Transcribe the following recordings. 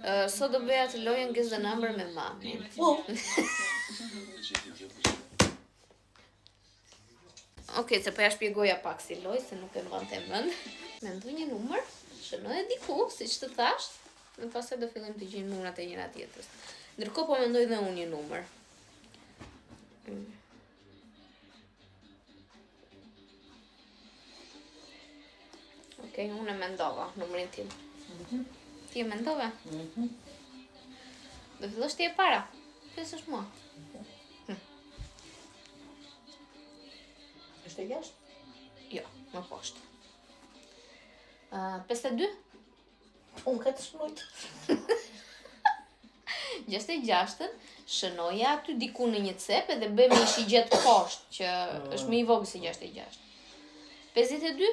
Sot do bëja të lojën Guess the Number me mamin. Okej, se po ja shpjegoja pak si lojë, se nuk e mbante mend. Mendoj një numër, shënoj diku, siç të thash, dhe pastaj do fillojmë të gjejmë numrat e njëra tjetrës. Ndërkohë po mendoj dhe unë një numër. Okej, unë e mendova numrin tim. Ti e mendove? Do fillosh ti e para. Pyesësh mua. Është e jashtë? Jo, më poshtë. 52? Unë këtë shmujt. 66-ën, shënoja aty diku në një cep edhe bëjmë një shigjet poshtë, që është më i vogël se 66. 52?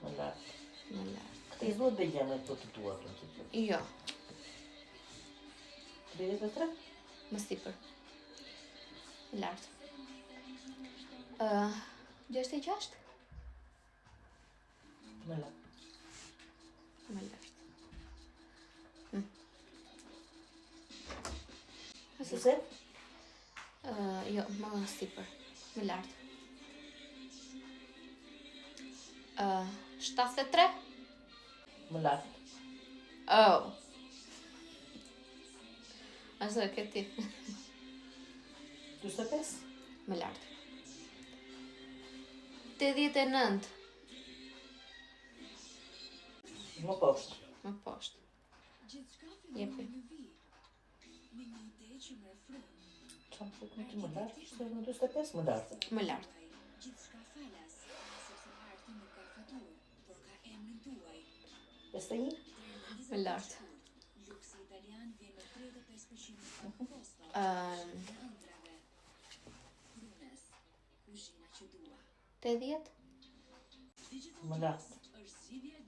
Më lartë. Më lartë. Këtë i duhet bëjja me të tua të në Jo, 33? më sipër. Lartë. 66? Më lartë. Më lartë. Sëse? Jo, më sipër. Më lartë. 73? Më lartë. Oh. Ashtu e këti. 25? Më lartë. 89? Më poshtë. Më poshtë. Jepi. Qa më fëtë më lartë? Ishte në 25 më lartë. Më lartë. 51? Më lartë. 80? Më lartë.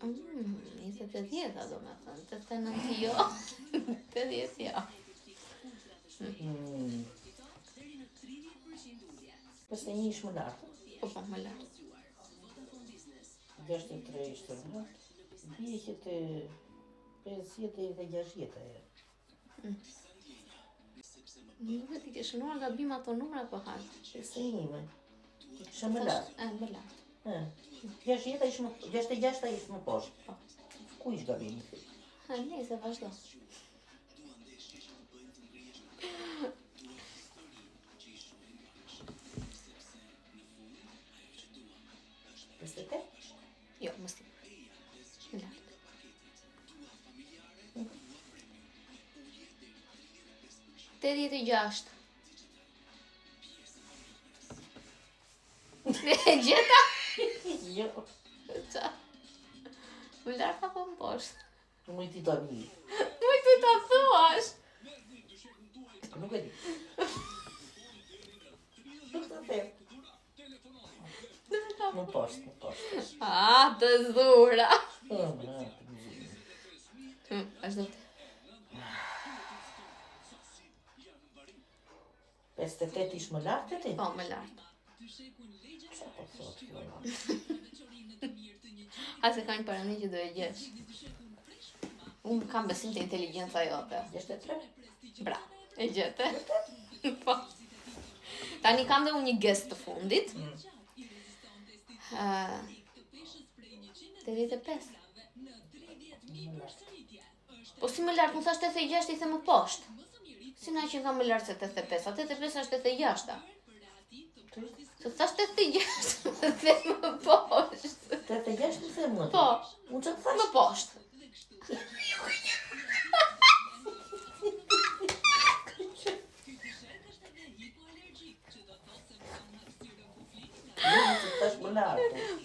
20 do me thënë. 89 jo. 80 jo. 51 ishë më lartë. Po, më lartë. 63 ishte më lartë. Bjeqet e 50 dhe 60 e. Nuk e ti ke shënuar gabim ato numra po hajtë. 51 ishë më lartë. Më lartë. 60 ishë më poshtë. Ku ishë gabimi? Nëse vazhdo. Jo, më sipër. Më lartë. 86. E gjeta? Jo. Qa? Më lartë apo më poshtë? Më i ti të mi. Më të ta thuash. Nuk e di. Nuk të them. Më poshtë. Të zura. Ashtu të. 58 ishë më lartë ti? Po, më lartë. Qa po thotë kjo? Ase ka një parani që do e gjesh. Unë kam besim të inteligenca jote. 63? Bra, e gjete. Po. Tani kam dhe unë një gest të fundit. 85. Po si më lartë, më thash 86 i the më poshtë. Si na që nga më lartë se 85, 85 është 86. Se thash 86, më the më poshtë. 86 në them më? Po, Unë që të thash? më poshtë.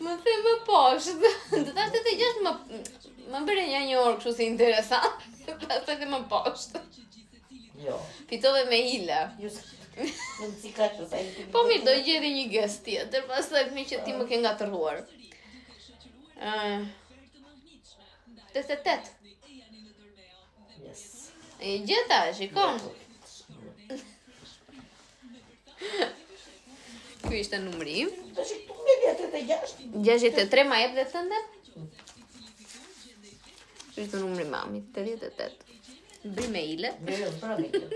Më the më poshtë. Të thash 86 më bëre një orë kështu si interesant. Pastaj dhe më poshtë. Jo. Fitove me hile. Në të cikashtë sa i të Po mirë, do gjeti një gest tjetër, pastaj me që ti më ke ngatëruar. 88. Yes. E gjeta, shikon. Ky ishte numri. Të shikë të me vjetë 86. 63 ma jep dhe të ndem? Ishte numri i mamit, 88. Bëj mail. Jo, s'para me kjo.